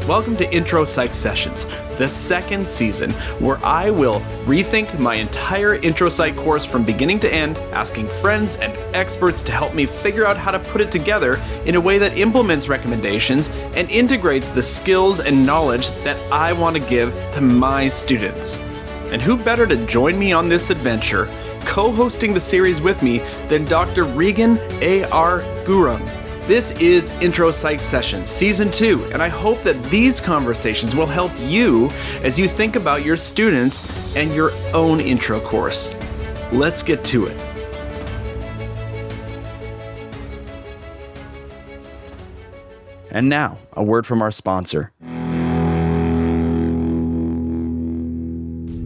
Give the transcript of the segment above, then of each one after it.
Welcome to Intro Psych Sessions, the second season, where I will rethink my entire Intro Psych course from beginning to end, asking friends and experts to help me figure out how to put it together in a way that implements recommendations and integrates the skills and knowledge that I want to give to my students. And who better to join me on this adventure, co-hosting the series with me, than Dr. Regan A.R. Gurung. This is Intro Psych Sessions Season 2, and I hope that these conversations will help you as you think about your students and your own intro course. Let's get to it. And now, a word from our sponsor.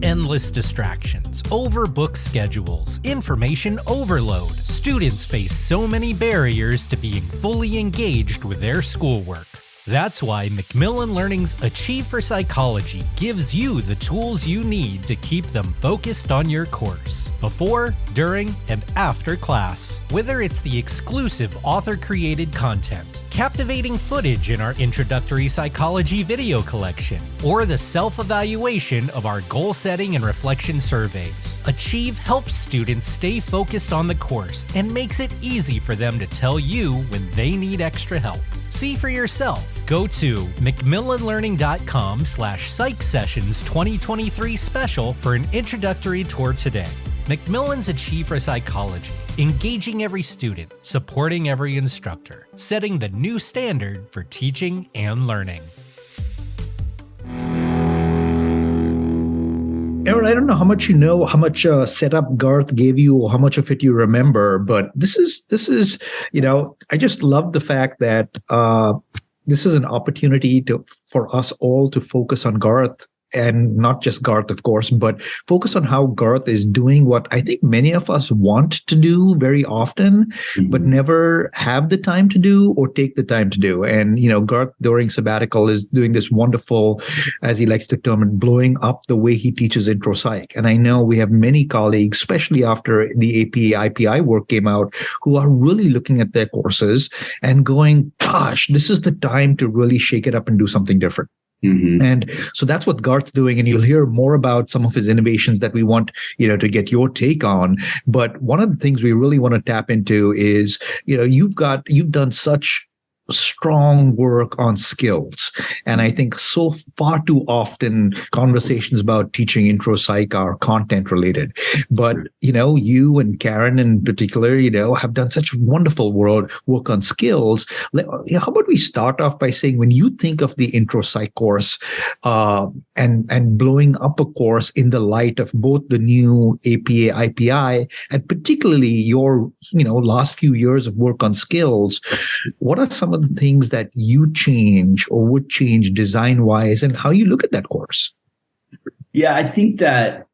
Endless distractions, overbooked schedules, information overload. Students face so many barriers to being fully engaged with their schoolwork. That's why Macmillan Learning's Achieve for Psychology gives you the tools you need to keep them focused on your course, before, during, and after class. Whether it's the exclusive author-created content, captivating footage in our Introductory Psychology video collection, or the self-evaluation of our goal-setting and reflection surveys, Achieve helps students stay focused on the course and makes it easy for them to tell you when they need extra help. See for yourself. Go to macmillanlearning.com/psych sessions 2023 special for an introductory tour today. Macmillan's Achieve for Psychology, engaging every student, supporting every instructor, setting the new standard for teaching and learning. Aaron, I don't know how much you know, how much setup Garth gave you, or how much of it you remember, but this is, I just love the fact that this is an opportunity for us all to focus on Garth. And not just Garth, of course, but focus on how Garth is doing what I think many of us want to do very often, but never have the time to do or take the time to do. And, Garth during sabbatical is doing this wonderful, as he likes to term it, blowing up the way he teaches intro psych. And I know we have many colleagues, especially after the APA, IPI work came out, who are really looking at their courses and going, gosh, this is the time to really shake it up and do something different. And so that's what Garth's doing. And you'll hear more about some of his innovations that we want, to get your take on. But one of the things we really want to tap into is, you've done such strong work on skills. And I think so far too often conversations about teaching intro psych are content related. But, you and Karen in particular, have done such wonderful work on skills. How about we start off by saying, when you think of the intro psych course and blowing up a course in the light of both the new APA, IPI, and particularly your, last few years of work on skills, what are some of the things that you change or would change design-wise, and how you look at that course? Yeah, I think that,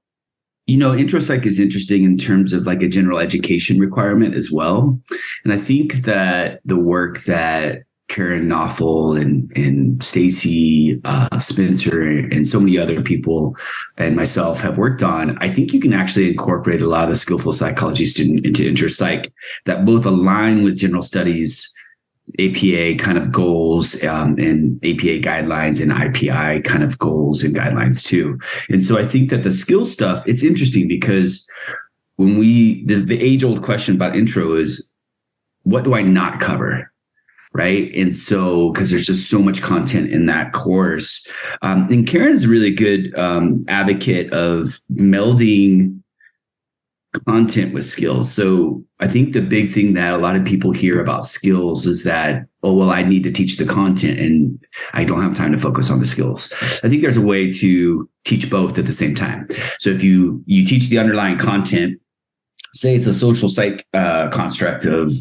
intro psych is interesting in terms of like a general education requirement as well. And I think that the work that Garth Neufeld and Stacy Spencer and so many other people and myself have worked on, I think you can actually incorporate a lot of the skillful psychology student into intro psych that both align with general studies, APA kind of goals, and APA guidelines, and IPI kind of goals and guidelines too. And so I think that the skill stuff, it's interesting because there's the age-old question about intro is, what do I not cover? Right. And so, because there's just so much content in that course. And Karen's a really good advocate of melding content with skills. So I think the big thing that a lot of people hear about skills is that, I need to teach the content and I don't have time to focus on the skills. I think there's a way to teach both at the same time. So if you teach the underlying content, say it's a social psych construct of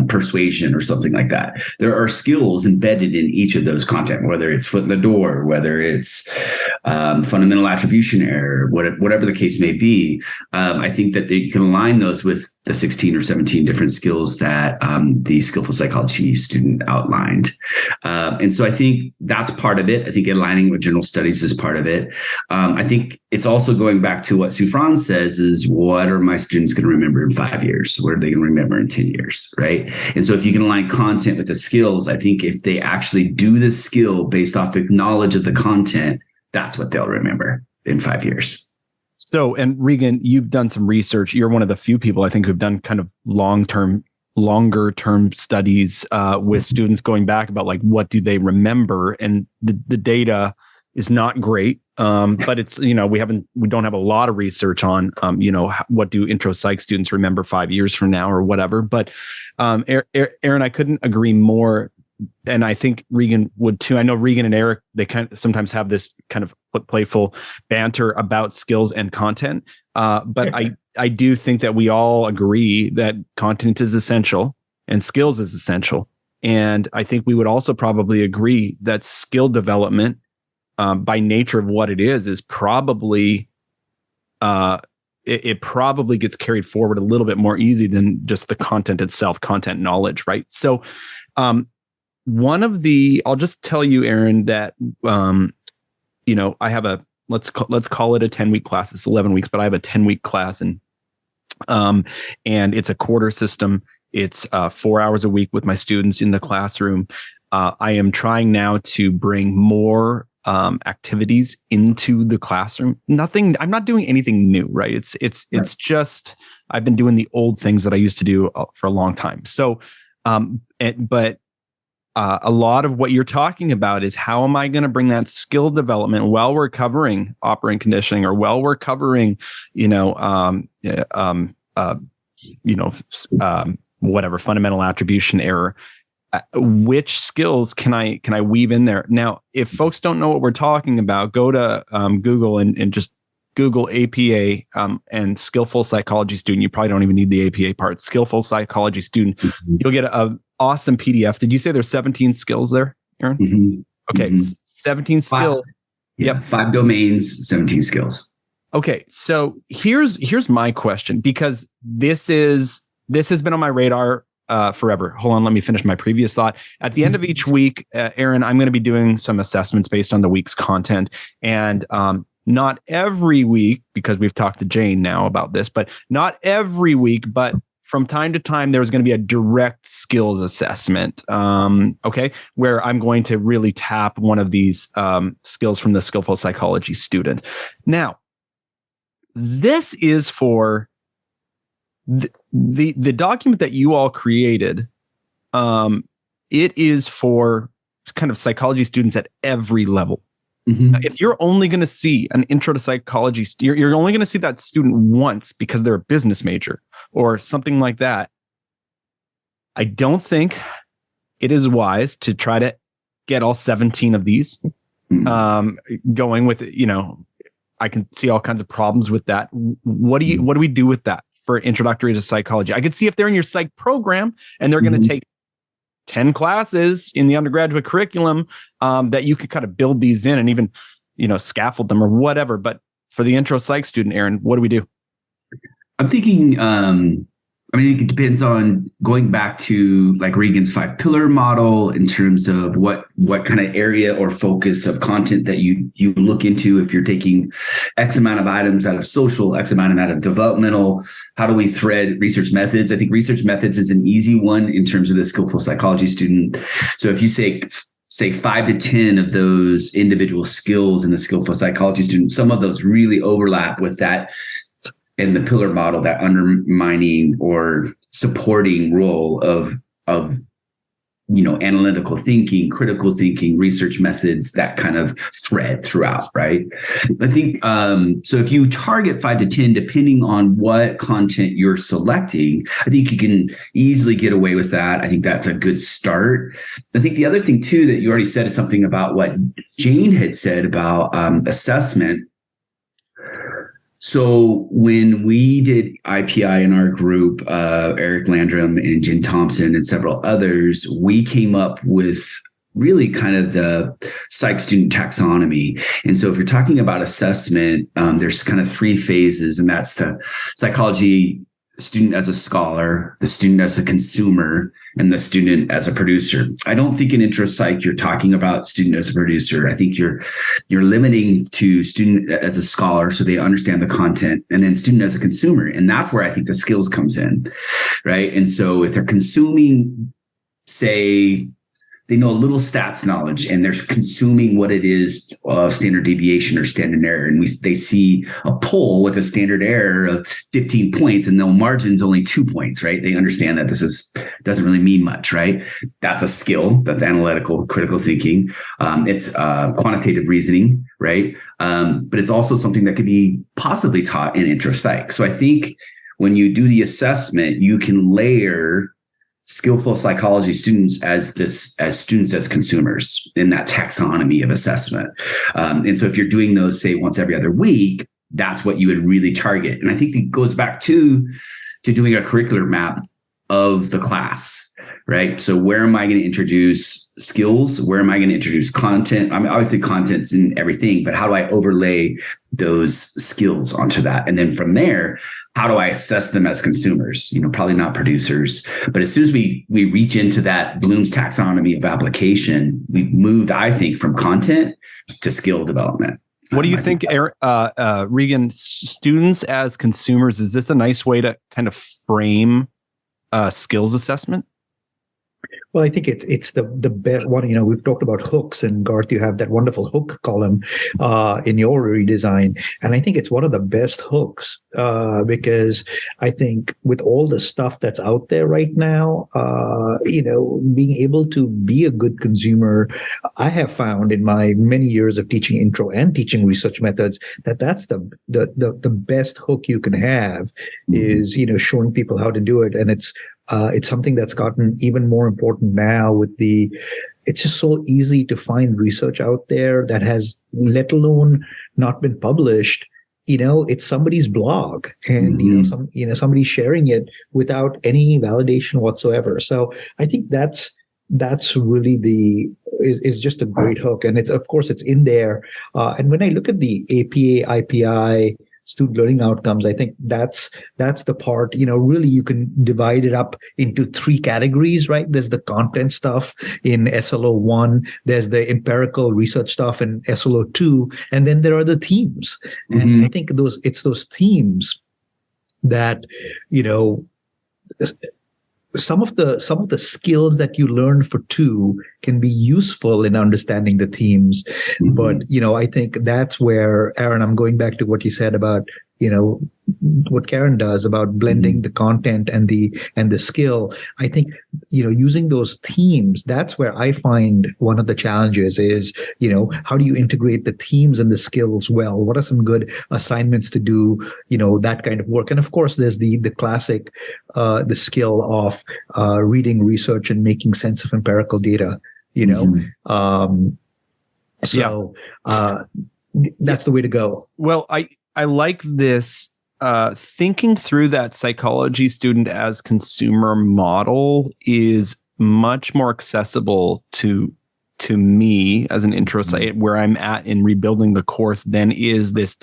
persuasion or something like that. There are skills embedded in each of those content, whether it's foot in the door, whether it's fundamental attribution error, whatever the case may be. I think that you can align those with the 16 or 17 different skills that the Skillful Psychology student outlined. And so I think that's part of it. I think aligning with general studies is part of it. I think it's also going back to what Sufran says is, what are my students going to remember in 5 years? What are they going to remember in 10 years? Right. And so if you can align content with the skills, I think if they actually do the skill based off the knowledge of the content, that's what they'll remember in 5 years. So, and Regan, you've done some research. You're one of the few people I think who've done kind of longer term studies with students going back about like, what do they remember? And the data is not great. But it's, we don't have a lot of research on, what do intro psych students remember 5 years from now or whatever. But Aaron, I couldn't agree more. And I think Regan would too. I know Regan and Eric, they kind of sometimes have this kind of playful banter about skills and content. But I do think that we all agree that content is essential and skills is essential. And I think we would also probably agree that skill development, by nature of what it is probably, it probably gets carried forward a little bit more easy than just the content itself, content knowledge, right? So, I'll just tell you, Aaron, that, I have let's call it a 10-week class. It's 11 weeks, but I have a 10-week class and it's a quarter system. It's 4 hours a week with my students in the classroom. I am trying now to bring more activities into the classroom. I'm not doing anything new, right? It's just, I've been doing the old things that I used to do for a long time. So, but a lot of what you're talking about is how am I going to bring that skill development while we're covering operant conditioning or while we're covering, whatever fundamental attribution error. Which skills can I weave in there? Now, if folks don't know what we're talking about, go to Google and just Google APA and Skillful Psychology Student. You probably don't even need the APA part. Skillful Psychology Student. Mm-hmm. You'll get an awesome PDF. Did you say there's 17 skills there, Aaron? Mm-hmm. Okay, mm-hmm. 17 skills. Yep, 5 domains, 17 skills. Okay, so here's my question, because this has been on my radar forever. Hold on, let me finish my previous thought. At the end of each week, Aaron, I'm going to be doing some assessments based on the week's content. And not every week, because we've talked to Jane now about this, but not every week, but from time to time, there's going to be a direct skills assessment, where I'm going to really tap one of these skills from the Skillful Psychology student. Now, this is for the document that you all created. It is for kind of psychology students at every level. Mm-hmm. If you're only going to see an intro to psychology, you're only going to see that student once because they're a business major or something like that. I don't think it is wise to try to get all 17 of these going with, I can see all kinds of problems with that. What do we do with that for introductory to psychology? I could see if they're in your psych program and they're going to take 10 classes in the undergraduate curriculum, that you could kind of build these in and even, scaffold them or whatever. But for the intro psych student, Aaron, what do we do? I'm thinking, I think it depends on going back to like Regan's 5-pillar model in terms of what kind of area or focus of content that you look into. If you're taking X amount of items out of social, X amount out of developmental, how do we thread research methods? I think research methods is an easy one in terms of the Skillful Psychology student. So if you say 5 to 10 of those individual skills in the Skillful Psychology student, some of those really overlap with that in the pillar model, that undermining or supporting role of analytical thinking, critical thinking, research methods, that kind of thread throughout, right? I think so. If you target 5 to 10, depending on what content you're selecting, I think you can easily get away with that. I think that's a good start. I think the other thing too that you already said is something about what Jane had said about assessment. So when we did IPI in our group, Eric Landrum and Jen Thompson and several others, we came up with really kind of the psych student taxonomy. And so if you're talking about assessment, there's kind of 3 phases, and that's the psychology student as a scholar, the student as a consumer, and the student as a producer. I don't think in intro psych you're talking about student as a producer. I think you're limiting to student as a scholar so they understand the content, and then student as a consumer. And that's where I think the skills comes in, right? And so if they're consuming, say, they know a little stats knowledge and they're consuming what it is of standard deviation or standard error. And they see a poll with a standard error of 15 points and the margin's only 2 points, right? They understand that doesn't really mean much, right? That's a skill. That's analytical, critical thinking. It's quantitative reasoning, right? But it's also something that could be possibly taught in intro psych. So I think when you do the assessment, you can layer skillful psychology students as students as consumers in that taxonomy of assessment. And so if you're doing those, say, once every other week, that's what you would really target. And I think it goes back to doing a curricular map of the class, right? So where am I going to introduce skills? Where am I going to introduce content? I mean, obviously content's in everything, but how do I overlay those skills onto that? And then from there, how do I assess them as consumers? Probably not producers, but as soon as we reach into that Bloom's taxonomy of application, we've moved, I think, from content to skill development. What do you think, Regan, students as consumers, is this a nice way to kind of frame skills assessment? Well, I think it's the best one. We've talked about hooks, and Garth, you have that wonderful hook column in your redesign, and I think it's one of the best hooks because I think with all the stuff that's out there right now, being able to be a good consumer, I have found in my many years of teaching intro and teaching research methods that's the best hook you can have is showing people how to do it, and it's something that's gotten even more important now it's just so easy to find research out there that has, let alone not been published. It's somebody's blog and, somebody sharing it without any validation whatsoever. So I think that's really is just a great hook. And of course it's in there. And when I look at the APA, IPI, student learning outcomes, I think that's the part, really you can divide it up into 3 categories, right? There's the content stuff in SLO 1, there's the empirical research stuff in SLO 2, and then there are the themes. And I think it's those themes that, some of the skills that you learn for 2 can be useful in understanding the themes. But, I think that's where, Aaron, I'm going back to what you said about, what Karen does about blending the content and the skill. I think, using those themes, that's where I find one of the challenges is, how do you integrate the themes and the skills well? What are some good assignments to do, that kind of work? And of course, there's the classic, the skill of reading research and making sense of empirical data, that's the way to go. Well, I like this thinking through that psychology student as consumer model is much more accessible to me as an intro site where I'm at in rebuilding the course than is this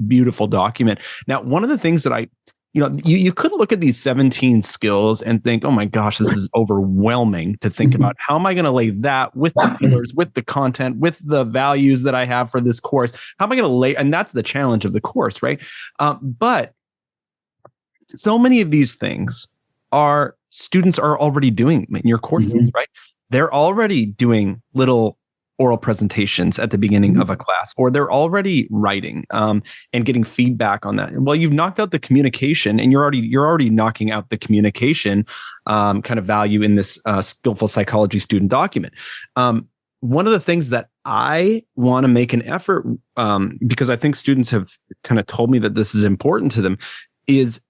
beautiful document. Now, one of the things that you could look at these 17 skills and think, oh my gosh, this is overwhelming to think about. How am I going to lay that with the pillars, with the content, with the values that I have for this course? How am I going to lay? And that's the challenge of the course, right? But so many of these things students are already doing in your courses, right? They're already doing little oral presentations at the beginning of a class, or they're already writing and getting feedback on that. Well, you've knocked out the communication, and you're already knocking out the communication kind of value in this skillful psychology student document. One of the things that I want to make an effort, because I think students have kind of told me that this is important to them, is,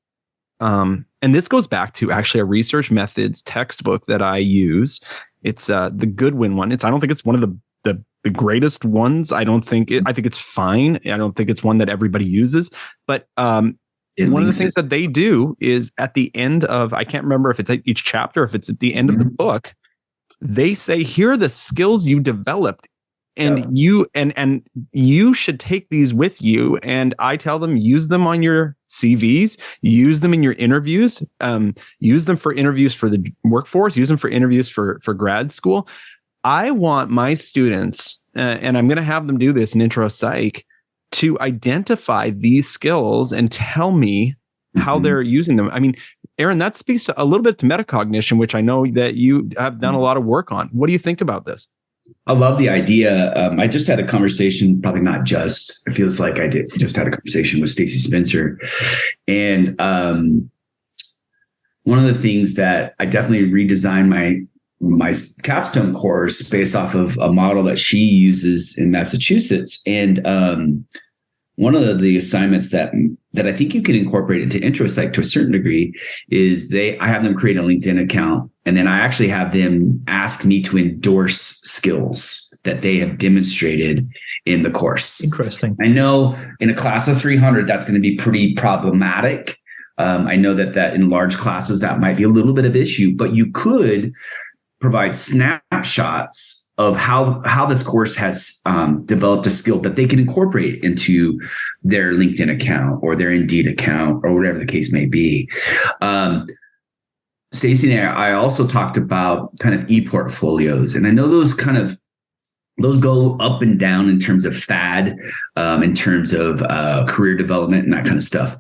and this goes back to actually a research methods textbook that I use. It's the Goodwin one. I don't think it's one of the greatest ones. I think it's fine. I don't think it's one that everybody uses. But one of the things that they do is at the end of, I can't remember if it's at each chapter, if it's at the end of the book, they say, here are the skills you developed And you should take these with you. And I tell them, use them on your CVs, use them in your interviews, use them for interviews for the workforce, use them for interviews for grad school. I want my students, and I'm going to have them do this in Intro Psych, to identify these skills and tell me how they're using them. I mean, Aaron, that speaks to a little bit to metacognition, which I know that you have done a lot of work on. What do you think about this? I love the idea. I just had a conversation, probably not just, it feels like I just had a conversation with Stacy Spencer. And one of the things that I definitely redesigned my capstone course based off of a model that she uses in Massachusetts. And one of the assignments that I think you can incorporate into Intro Psych to a certain degree is I have them create a LinkedIn account, and then I actually have them ask me to endorse skills that they have demonstrated in the course. Interesting. I know in a class of 300, that's going to be pretty problematic. I know that in large classes, that might be a little bit of issue, but you could provide snapshots of how this course has developed a skill that they can incorporate into their LinkedIn account or their Indeed account or whatever the case may be. Stacey and I also talked about kind of e-portfolios, and I know those go up and down in terms of fad, in terms of career development and that kind of stuff.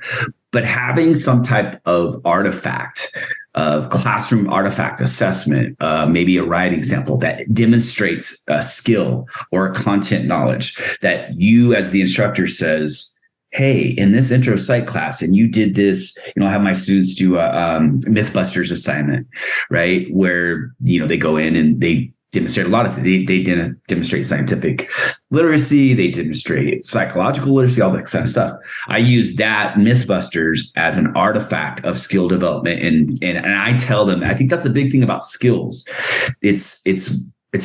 But having some type of artifact, classroom artifact assessment, maybe a writing sample that demonstrates a skill or a content knowledge that you as the instructor says, hey, in this Intro Psych class, and you did this, I have my students do a Mythbusters assignment, right? Where, they go in and they demonstrate a lot of things. They demonstrate scientific literacy, they demonstrate psychological literacy, all that kind of stuff. I use that Mythbusters as an artifact of skill development. And I tell them, I think that's a big thing about skills. It's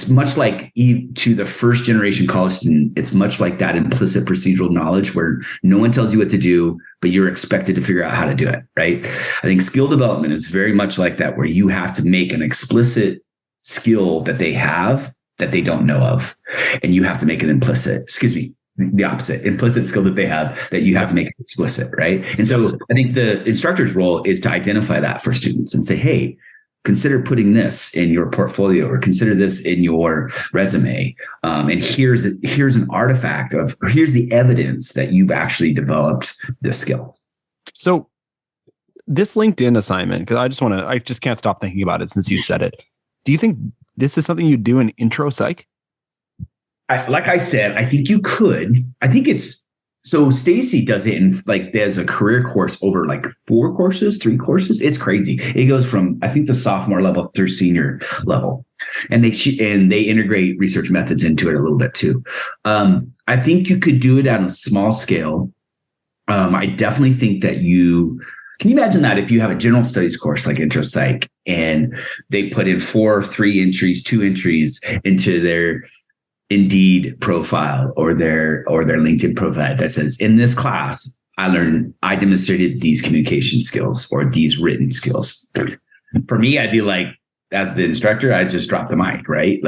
much like to the first generation college student, it's much like that implicit procedural knowledge where no one tells you what to do, but you're expected to figure out how to do it, right? I think skill development is very much like that, where you have to make an explicit skill that they have that they don't know of, and you have to make it implicit. The opposite, implicit skill that they have that you have to make it explicit, right? And so I think the instructor's role is to identify that for students and say, hey, consider putting this in your portfolio or consider this in your resume. And here's an artifact here's the evidence that you've actually developed this skill. So this LinkedIn assignment, because I just can't stop thinking about it since you said it. Do you think this is something you do in Intro Psych? Like I said, I think you could. I think so Stacy does it in there's a career course over 3 courses. It's crazy. It goes from, I think, the sophomore level through senior level. And they integrate research methods into it a little bit too. I think you could do it on a small scale. I definitely think that can you imagine that if you have a general studies course like Intro Psych and they put in 3 entries, 2 entries into their Indeed profile or their LinkedIn profile that says, in this class, I demonstrated these communication skills or these written skills. For me, I'd be like, as the instructor, I just drop the mic, right?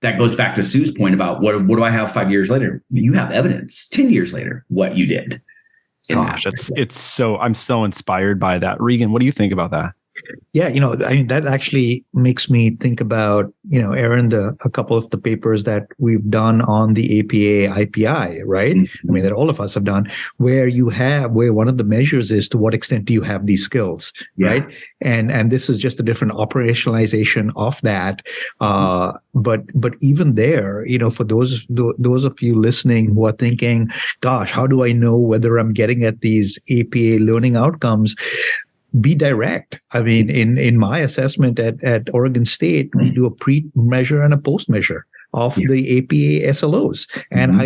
That goes back to Sue's point about what do I have 5 years later? You have evidence 10 years later, what you did. Gosh, I'm so inspired by that. Regan, what do you think about that? Yeah, that actually makes me think about, Aaron, a couple of the papers that we've done on the APA IPI, right? Mm-hmm. I mean, that all of us have done, where one of the measures is to what extent do you have these skills, right? And this is just a different operationalization of that. But even there, for those of you listening who are thinking, gosh, how do I know whether I'm getting at these APA learning outcomes? Be direct. I mean, in my assessment at Oregon State, we do a pre-measure and a post-measure of the APA SLOs. And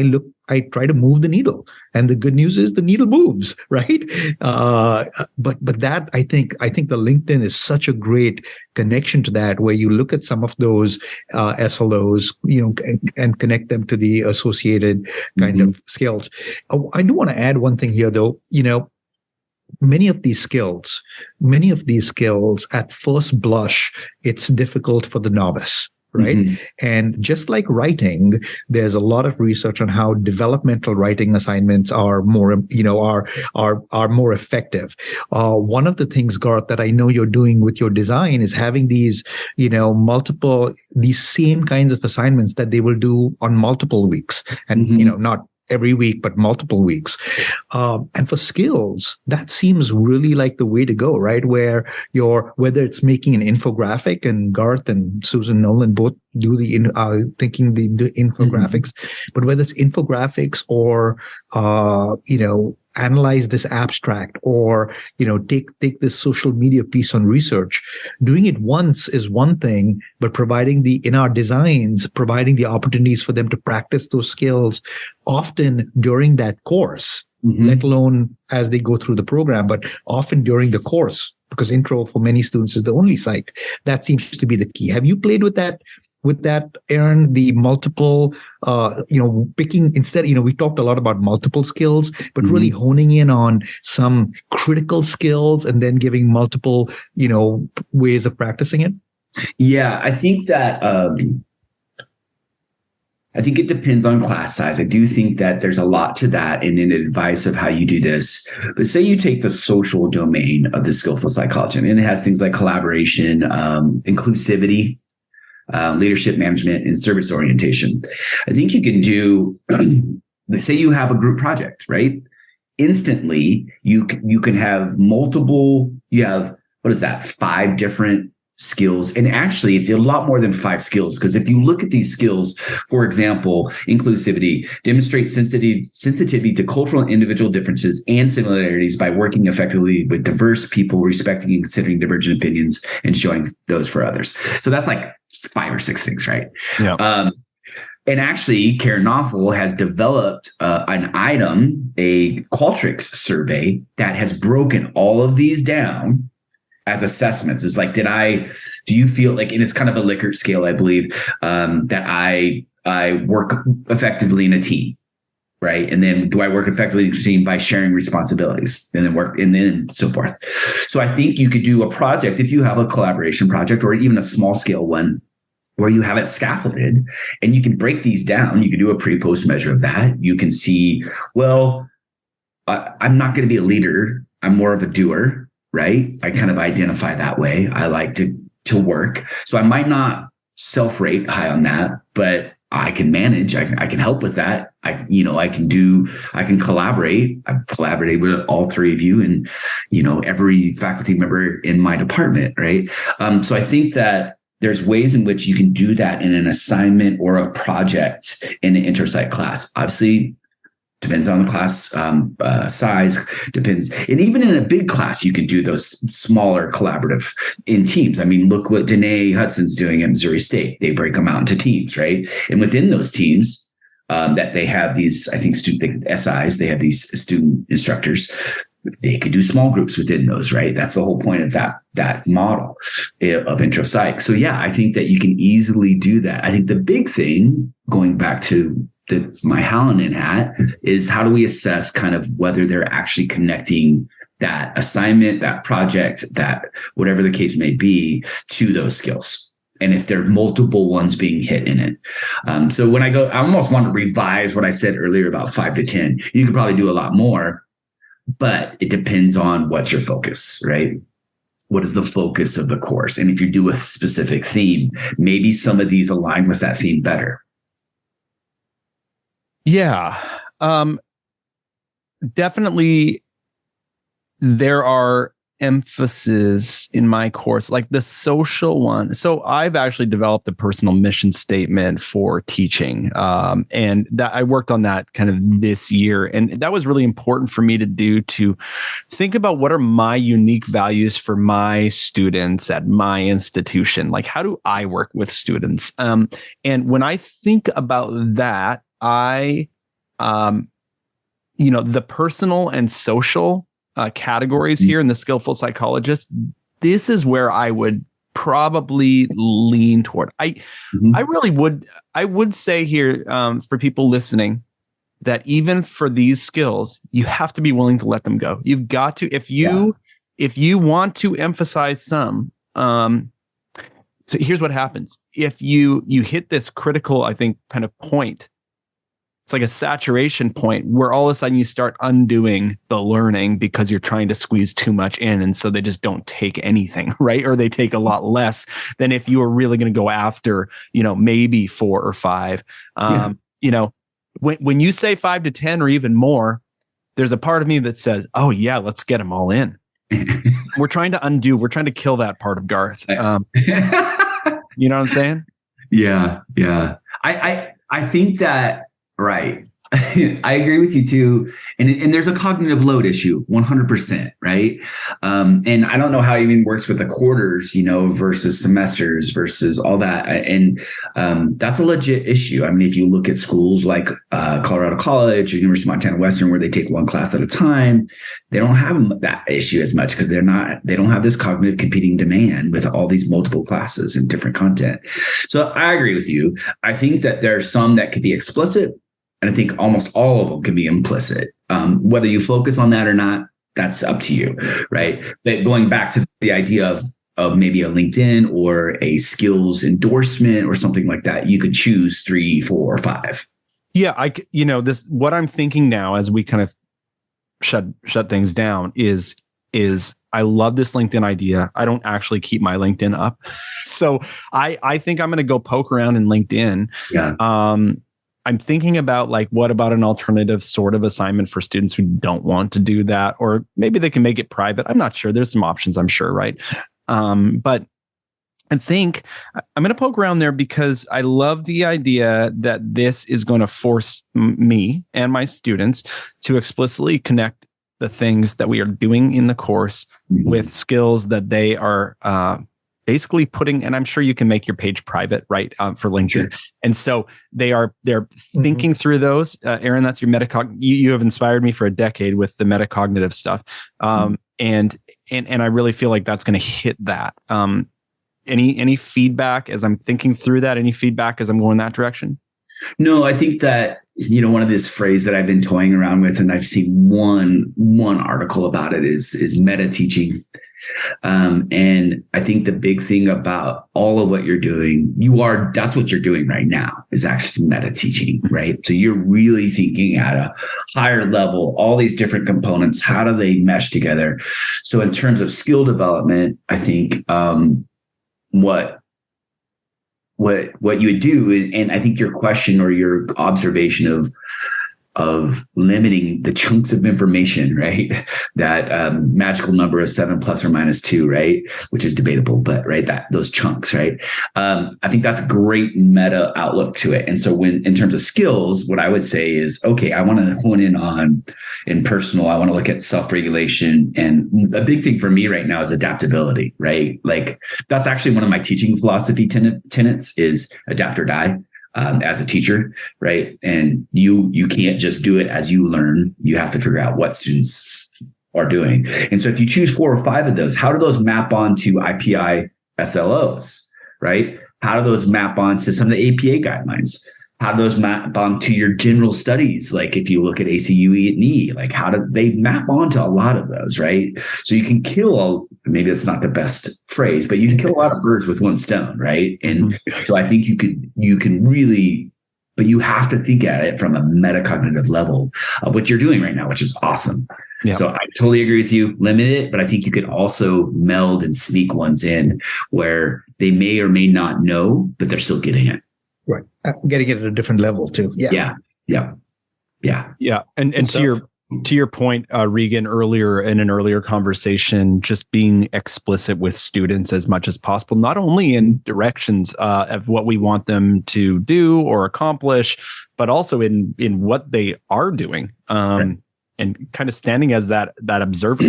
I try to move the needle. And the good news is the needle moves, right? But that, I think the LinkedIn is such a great connection to that, where you look at some of those SLOs, and connect them to the associated kind of skills. I do want to add one thing here, though. Many of these skills at first blush, it's difficult for the novice, right? And just like writing, there's a lot of research on how developmental writing assignments are more, are more effective. One of the things, Garth, that I know you're doing with your design is having these, these same kinds of assignments that they will do on multiple weeks, and not every week, but multiple weeks. And for skills, that seems really like the way to go, right? Whether it's making an infographic, and Garth and Susan Nolan both do the infographics, but whether it's infographics or, analyze this abstract, or take this social media piece on research. Doing it once is one thing, but providing the opportunities for them to practice those skills often during that course, let alone as they go through the program, but often during the course, because intro for many students is the only psych. That seems to be the key. Have you played with that, Aaron, the multiple, picking instead, we talked a lot about multiple skills, but really honing in on some critical skills and then giving multiple, ways of practicing it? Yeah, I think that, I think it depends on class size. I do think that there's a lot to that and in advice of how you do this. But say you take the social domain of the skillful psychology, and it has things like collaboration, inclusivity, leadership management, and service orientation. I think you can do, let's say you have a group project, right? Instantly, you can have multiple, 5 different skills. And actually, it's a lot more than 5 skills, because if you look at these skills, for example, inclusivity, demonstrate sensitivity to cultural and individual differences and similarities by working effectively with diverse people, respecting and considering divergent opinions, and showing those for others. So that's like 5 or 6 things, right? Yeah. And actually, Garth Neufeld has developed an item, a Qualtrics survey that has broken all of these down as assessments. It's like, do you feel like, and it's kind of a Likert scale, I believe, that I work effectively in a team, right? And then do I work effectively in a team by sharing responsibilities, and then so forth. So I think you could do a project, if you have a collaboration project or even a small scale one, where you have it scaffolded, and you can break these down. You can do a pre-post measure of that. You can see, well, I'm not going to be a leader. I'm more of a doer, right? I kind of identify that way. I like to work. So I might not self-rate high on that, but I can manage. I can help with that. I can collaborate. I've collaborated with all 3 of you and, every faculty member in my department, right? So I think that there's ways in which you can do that in an assignment or a project in an intro psych class. Obviously, depends on the class size, depends. And even in a big class, you can do those smaller collaborative in teams. I mean, look what Danae Hudson's doing at Missouri State. They break them out into teams, right? And within those teams, that they have these, I think, SIs, they have these student instructors. They could do small groups within those, right? That's the whole point of that model of intro psych. So yeah, I think that you can easily do that. I think the big thing, going back to my Hallinan hat, is how do we assess kind of whether they're actually connecting that assignment, that project, that whatever the case may be, to those skills. And if there are multiple ones being hit in it. So when I almost want to revise what I said earlier about 5 to 10. You could probably do a lot more, but it depends on what's your focus, right? What is the focus of the course? And if you do a specific theme, maybe some of these align with that theme better. Yeah. Definitely there are emphasis in my course, like the social one. So I've actually developed a personal mission statement for teaching. And that I worked on that kind of this year. And that was really important for me to do, to think about what are my unique values for my students at my institution. Like, how do I work with students? And when I think about that, the personal and social categories here in the skillful psychologist, this is where I would probably lean toward. I would say here, for people listening, that even for these skills, you have to be willing to let them go. You've got to, if you want to emphasize some, So here's what happens. If you hit this critical, I think, kind of point, it's like a saturation point where all of a sudden you start undoing the learning because you're trying to squeeze too much in. And so they just don't take anything, right? Or they take a lot less than if you were really going to go after, maybe 4 or 5. When you say 5 to 10 or even more, there's a part of me that says, oh yeah, let's get them all in. We're trying to kill that part of Garth. You know what I'm saying? Yeah. Yeah. I think that, right. I agree with you too. And there's a cognitive load issue, 100%. Right. And I don't know how it even works with the quarters, versus semesters versus all that. And that's a legit issue. I mean, if you look at schools like Colorado College or University of Montana Western, where they take one class at a time, they don't have that issue as much because they don't have this cognitive competing demand with all these multiple classes and different content. So I agree with you. I think that there are some that could be explicit. And I think almost all of them can be implicit. Whether you focus on that or not, that's up to you, right? But going back to the idea of maybe a LinkedIn or a skills endorsement or something like that, you could choose 3, 4, or 5. Yeah, what I'm thinking now as we kind of shut things down is I love this LinkedIn idea. I don't actually keep my LinkedIn up, so I think I'm going to go poke around in LinkedIn. Yeah. I'm thinking about what about an alternative sort of assignment for students who don't want to do that, or maybe they can make it private. I'm not sure. There's some options, I'm sure, right? But I think I'm going to poke around there because I love the idea that this is going to force me and my students to explicitly connect the things that we are doing in the course with skills that they are basically putting, and I'm sure you can make your page private, right, for LinkedIn. Sure. And so they're thinking through those. Aaron, that's your you have inspired me for a decade with the metacognitive stuff. And I really feel like that's going to hit that. Any feedback as I'm thinking through that? Any feedback as I'm going that direction? No, I think that, one of this phrase that I've been toying around with, and I've seen one article about it is meta teaching. And I think the big thing about all of what you're doing, that's what you're doing right now is actually meta teaching, right? So you're really thinking at a higher level, all these different components, how do they mesh together? So in terms of skill development, I think, what you would do, and I think your question or your observation of limiting the chunks of information, right? That magical number of 7 plus or minus 2, right? Which is debatable, but right, those chunks, right? I think that's a great meta outlook to it. And so in terms of skills, what I would say is, okay, I want to hone in personal, I want to look at self-regulation. And a big thing for me right now is adaptability, right? Like that's actually one of my teaching philosophy tenets is adapt or die. As a teacher, right? And you can't just do it as you learn. You have to figure out what students are doing. And so if you choose 4 or 5 of those, how do those map onto IPI SLOs, right? How do those map onto some of the APA guidelines? How do those map onto your general studies? Like if you look at ACUE and E, like how do they map onto a lot of those, right? So you can maybe that's not the best phrase, but you can kill a lot of birds with one stone, right? And so I think you can really, but you have to think at it from a metacognitive level of what you're doing right now, which is awesome. Yeah. So I totally agree with you, limit it, but I think you could also meld and sneak ones in where they may or may not know, but they're still getting it. Right. Getting it at a different level too. Yeah. And to your point, Regan, earlier in an earlier conversation, just being explicit with students as much as possible, not only in directions of what we want them to do or accomplish, but also in what they are doing, right. And kind of standing as that observer.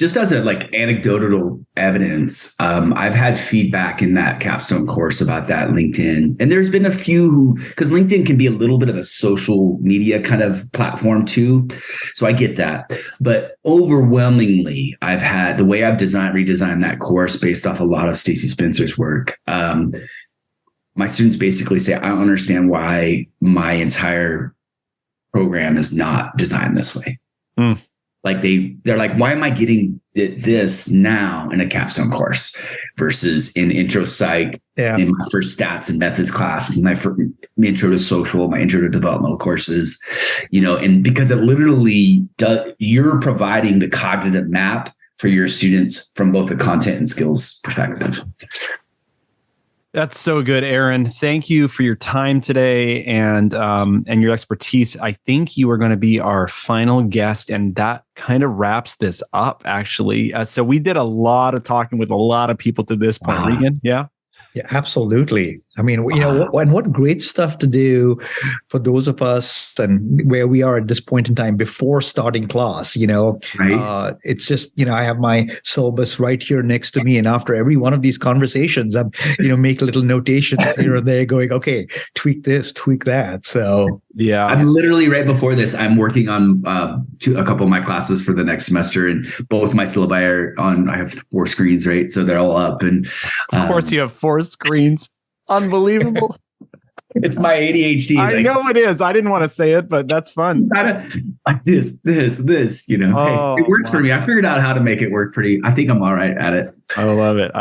Just as a anecdotal evidence, I've had feedback in that capstone course about that LinkedIn. And there's been a few because LinkedIn can be a little bit of a social media kind of platform too. So I get that. But overwhelmingly, I've had the way I've redesigned that course based off a lot of Stacey Spencer's work. My students basically say, I don't understand why my entire program is not designed this way. Like they're like, why am I getting this now in a capstone course versus in intro psych, in my first stats and methods class, my intro to social, my intro to developmental courses, and because it literally you're providing the cognitive map for your students from both the content and skills perspective. That's so good, Aaron. Thank you for your time today and your expertise. I think you are going to be our final guest, and that kind of wraps this up, actually. So we did a lot of talking with a lot of people to this point. Regan, yeah? Yeah, absolutely. I mean, what great stuff to do for those of us and where we are at this point in time before starting class, Right. It's just, I have my syllabus right here next to me. And after every one of these conversations, I'm, make little notations here and there going, okay, tweak this, tweak that. So yeah, I'm literally right before this, I'm working on a couple of my classes for the next semester, and both my syllabi are on. I have 4 screens, right? So they're all up, and of course you have 4 screens. Unbelievable. It's my ADHD. I know it is. I didn't want to say it, but that's fun. Like this, hey, it works for me. I figured out how to make it work I think I'm all right at it. I love it.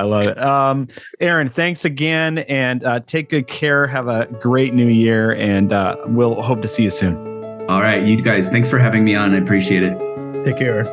Aaron, thanks again, and take good care. Have a great new year, and we'll hope to see you soon. All right, you guys, thanks for having me on. I appreciate it. Take care.